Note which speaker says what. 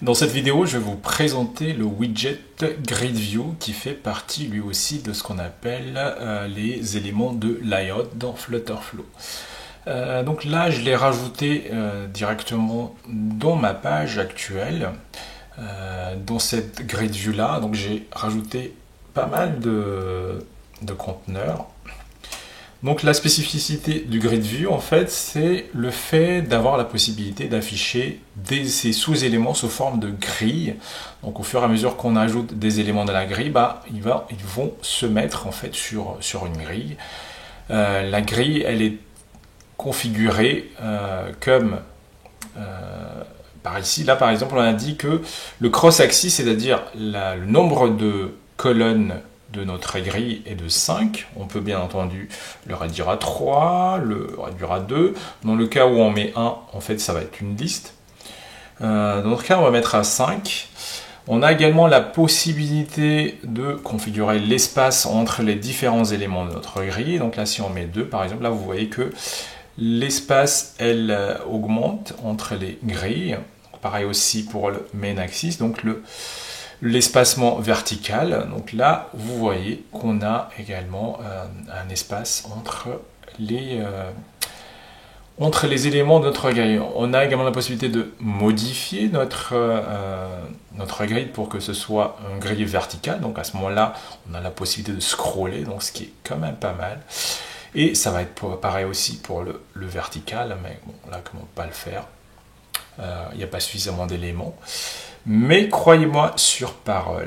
Speaker 1: Dans cette vidéo, je vais vous présenter le widget Grid View qui fait partie lui aussi de ce qu'on appelle les éléments de layout dans Flutterflow. Donc là, je l'ai rajouté directement dans ma page actuelle, dans cette Grid View là. Donc j'ai rajouté pas mal de conteneurs. Donc la spécificité du Grid View, en fait, c'est le fait d'avoir la possibilité d'afficher ces sous-éléments sous forme de grille. Donc au fur et à mesure qu'on ajoute des éléments dans la grille, ils vont se mettre en fait sur une grille. La grille, elle est configurée comme par ici. Là, par exemple, on a dit que le cross-axis, c'est-à-dire le nombre de colonnes de notre grille est de 5. On peut bien entendu le réduire à 3, le réduire à 2. Dans le cas où on met 1, en fait, ça va être une liste. Dans notre cas, on va mettre à 5. On a également la possibilité de configurer l'espace entre les différents éléments de notre grille. Donc là, si on met 2, par exemple, là, vous voyez que l'espace, elle augmente entre les grilles. Pareil aussi pour le main axis, donc l'espacement vertical. Donc là, vous voyez qu'on a également un espace entre les éléments de notre grille. On a également la possibilité de modifier notre grille pour que ce soit une grille verticale. Donc à ce moment-là, on a la possibilité de scroller, donc ce qui est quand même pas mal. Et ça va être pareil aussi pour le vertical, mais bon, là, comment pas le faire? Il n'y a pas suffisamment d'éléments. Mais croyez-moi sur parole.